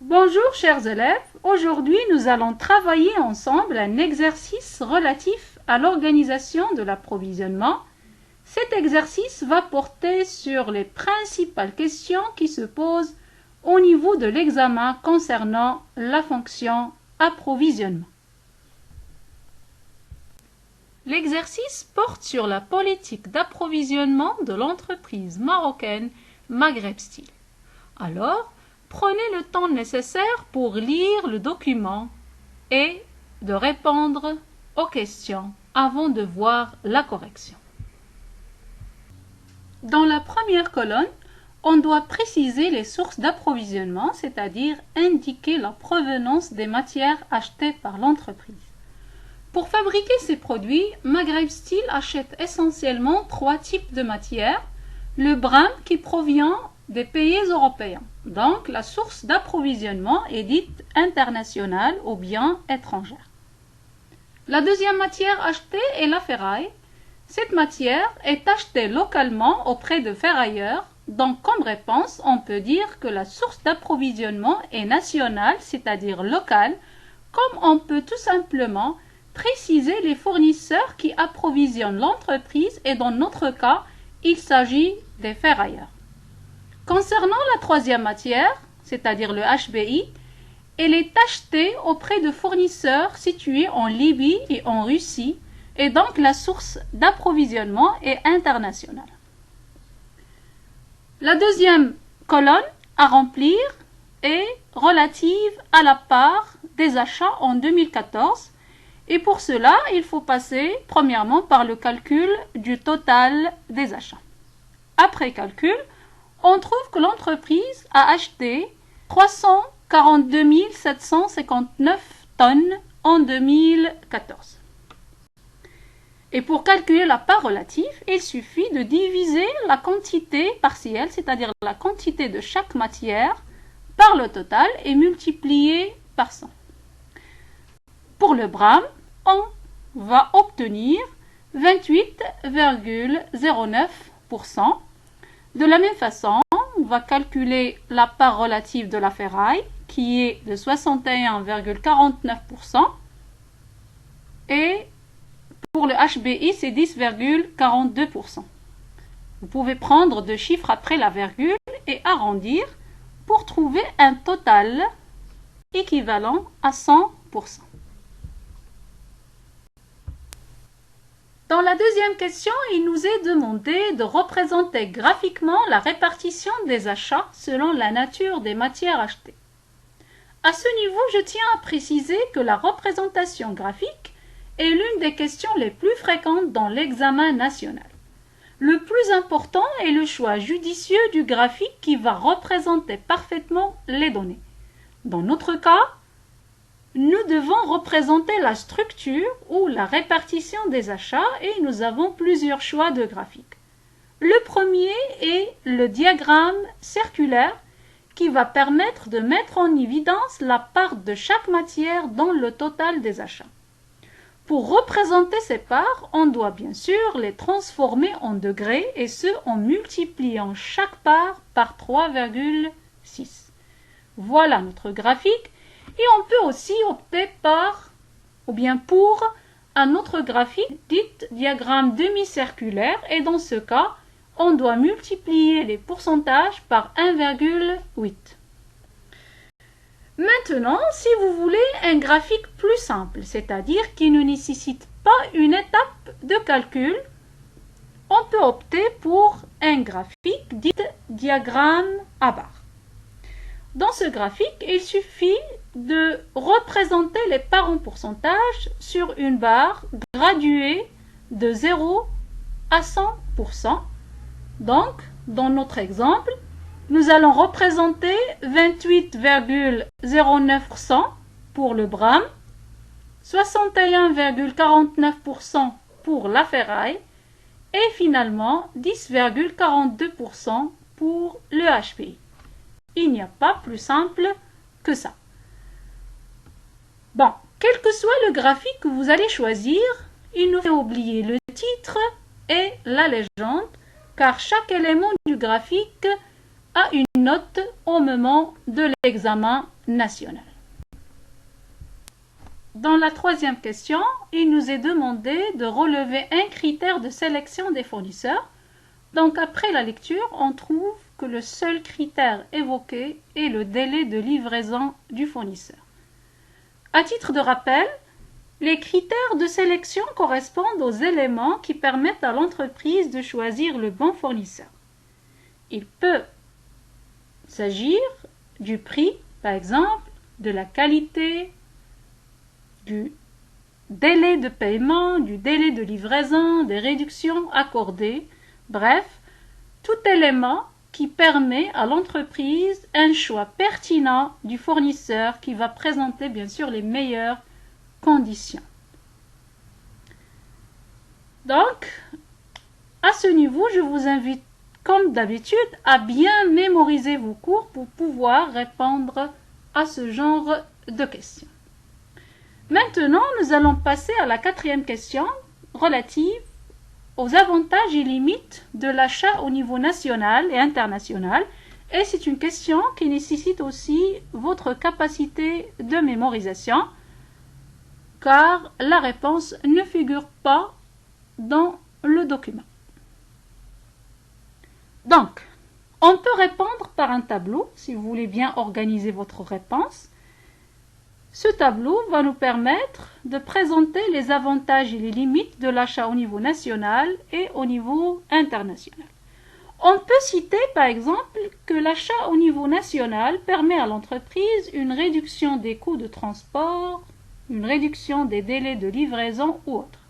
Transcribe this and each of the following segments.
Bonjour chers élèves, aujourd'hui nous allons travailler ensemble un exercice relatif à l'organisation de l'approvisionnement. Cet exercice va porter sur les principales questions qui se posent au niveau de l'examen concernant la fonction approvisionnement. L'exercice porte sur la politique d'approvisionnement de l'entreprise marocaine Maghreb Steel. Alors, prenez le temps nécessaire pour lire le document et de répondre aux questions avant de voir la correction. Dans la première colonne, on doit préciser les sources d'approvisionnement, c'est-à-dire indiquer la provenance des matières achetées par l'entreprise. Pour fabriquer ces produits, Maghreb Steel achète essentiellement 3 types de matières. Le brame qui provient des pays européens. Donc, la source d'approvisionnement est dite internationale ou bien étrangère. La deuxième matière achetée est la ferraille. Cette matière est achetée localement auprès de ferrailleurs. Donc, comme réponse, on peut dire que la source d'approvisionnement est nationale, c'est-à-dire locale, comme on peut tout simplement préciser les fournisseurs qui approvisionnent l'entreprise et dans notre cas, il s'agit des ferrailleurs. Concernant la troisième matière, c'est-à-dire le HBI, elle est achetée auprès de fournisseurs situés en Libye et en Russie, et donc la source d'approvisionnement est internationale. La deuxième colonne à remplir est relative à la part des achats en 2014, et pour cela, il faut passer premièrement par le calcul du total des achats. Après calcul, on trouve que l'entreprise a acheté 342 759 tonnes en 2014. Et pour calculer la part relative, il suffit de diviser la quantité partielle, c'est-à-dire la quantité de chaque matière, par le total et multiplier par 100. Pour le brame, on va obtenir 28,09%. De la même façon, on va calculer la part relative de la ferraille qui est de 61,49% et pour le HBI c'est 10,42%. Vous pouvez prendre 2 chiffres après la virgule et arrondir pour trouver un total équivalent à 100%. Dans la deuxième question, il nous est demandé de représenter graphiquement la répartition des achats selon la nature des matières achetées. À ce niveau, je tiens à préciser que la représentation graphique est l'une des questions les plus fréquentes dans l'examen national. Le plus important est le choix judicieux du graphique qui va représenter parfaitement les données. Dans notre cas, nous devons représenter la structure ou la répartition des achats et nous avons plusieurs choix de graphiques. Le premier est le diagramme circulaire qui va permettre de mettre en évidence la part de chaque matière dans le total des achats. Pour représenter ces parts, on doit bien sûr les transformer en degrés et ce en multipliant chaque part par 3,6. Voilà notre graphique. Et on peut aussi opter pour un autre graphique dit diagramme demi-circulaire et dans ce cas, on doit multiplier les pourcentages par 1,8. Maintenant, si vous voulez un graphique plus simple, c'est-à-dire qui ne nécessite pas une étape de calcul, on peut opter pour un graphique dit diagramme à barre. Dans ce graphique, il suffit de représenter les parts en pourcentage sur une barre graduée de 0 à 100%. Donc, dans notre exemple, nous allons représenter 28,09% pour le brame, 61,49% pour la ferraille et finalement 10,42% pour le HPI. Il n'y a pas plus simple que ça. Bon, quel que soit le graphique que vous allez choisir, il ne faut oublier le titre et la légende, car chaque élément du graphique a une note au moment de l'examen national. Dans la troisième question, il nous est demandé de relever un critère de sélection des fournisseurs. Donc après la lecture, on trouve que le seul critère évoqué est le délai de livraison du fournisseur. À titre de rappel, les critères de sélection correspondent aux éléments qui permettent à l'entreprise de choisir le bon fournisseur. Il peut s'agir du prix, par exemple, de la qualité, du délai de paiement, du délai de livraison, des réductions accordées, bref, tout élément qui permet à l'entreprise un choix pertinent du fournisseur qui va présenter bien sûr les meilleures conditions. Donc, à ce niveau, je vous invite comme d'habitude à bien mémoriser vos cours pour pouvoir répondre à ce genre de questions. Maintenant, nous allons passer à la quatrième question relative aux avantages et limites de l'achat au niveau national et international. Et c'est une question qui nécessite aussi votre capacité de mémorisation, car la réponse ne figure pas dans le document. Donc, on peut répondre par un tableau, si vous voulez bien organiser votre réponse. Ce tableau va nous permettre de présenter les avantages et les limites de l'achat au niveau national et au niveau international. On peut citer par exemple que l'achat au niveau national permet à l'entreprise une réduction des coûts de transport, une réduction des délais de livraison ou autre.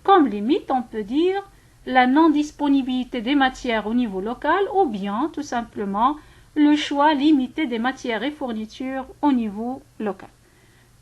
Comme limite, on peut dire la non-disponibilité des matières au niveau local ou bien tout simplement le choix limité des matières et fournitures au niveau local.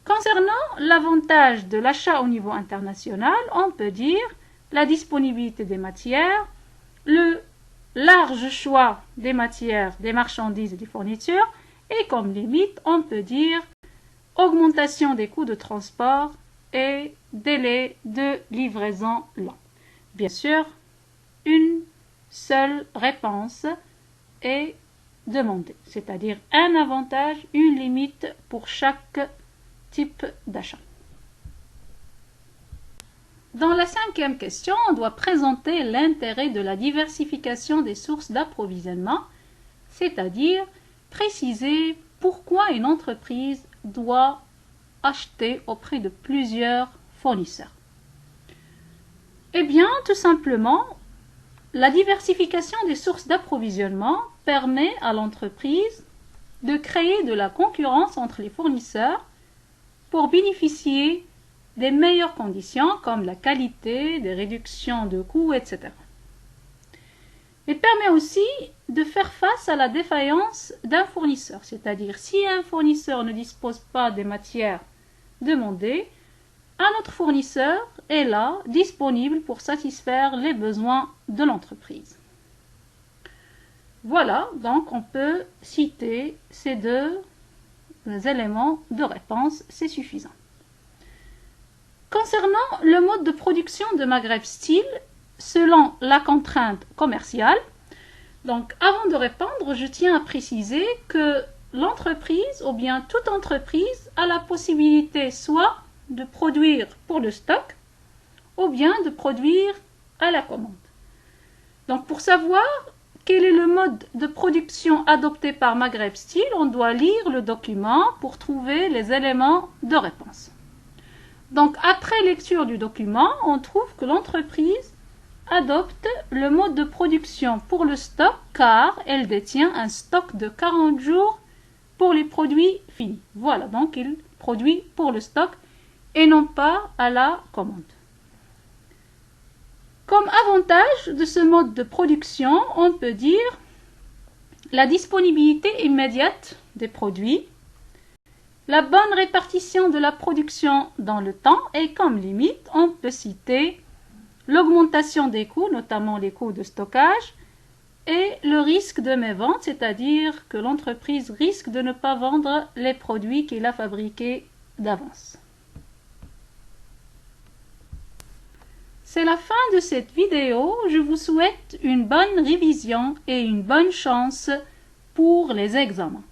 Concernant l'avantage de l'achat au niveau international, on peut dire la disponibilité des matières, le large choix des matières, des marchandises et des fournitures, et comme limite, on peut dire augmentation des coûts de transport et délai de livraison lent. Bien sûr, une seule réponse est demandée, c'est-à-dire un avantage, une limite pour chaque type d'achat. Dans la cinquième question, on doit présenter l'intérêt de la diversification des sources d'approvisionnement, c'est-à-dire préciser pourquoi une entreprise doit acheter auprès de plusieurs fournisseurs. Eh bien, tout simplement, la diversification des sources d'approvisionnement permet à l'entreprise de créer de la concurrence entre les fournisseurs pour bénéficier des meilleures conditions comme la qualité, des réductions de coûts, etc. Il permet aussi de faire face à la défaillance d'un fournisseur, c'est-à-dire si un fournisseur ne dispose pas des matières demandées, un autre fournisseur est là, disponible pour satisfaire les besoins de l'entreprise. Voilà, donc on peut citer ces deux éléments de réponse, c'est suffisant. Concernant le mode de production de Maghreb Steel, selon la contrainte commerciale, donc avant de répondre, je tiens à préciser que l'entreprise ou bien toute entreprise a la possibilité soit de produire pour le stock ou bien de produire à la commande. Donc pour savoir quel est le mode de production adopté par Maghreb Steel, on doit lire le document pour trouver les éléments de réponse. Donc après lecture du document, on trouve que l'entreprise adopte le mode de production pour le stock car elle détient un stock de 40 jours pour les produits finis. Voilà, donc il produit pour le stock et non pas à la commande. Comme avantage de ce mode de production, on peut dire la disponibilité immédiate des produits, la bonne répartition de la production dans le temps et comme limite, on peut citer l'augmentation des coûts, notamment les coûts de stockage, et le risque de mévente, c'est-à-dire que l'entreprise risque de ne pas vendre les produits qu'il a fabriqués d'avance. C'est la fin de cette vidéo. Je vous souhaite une bonne révision et une bonne chance pour les examens.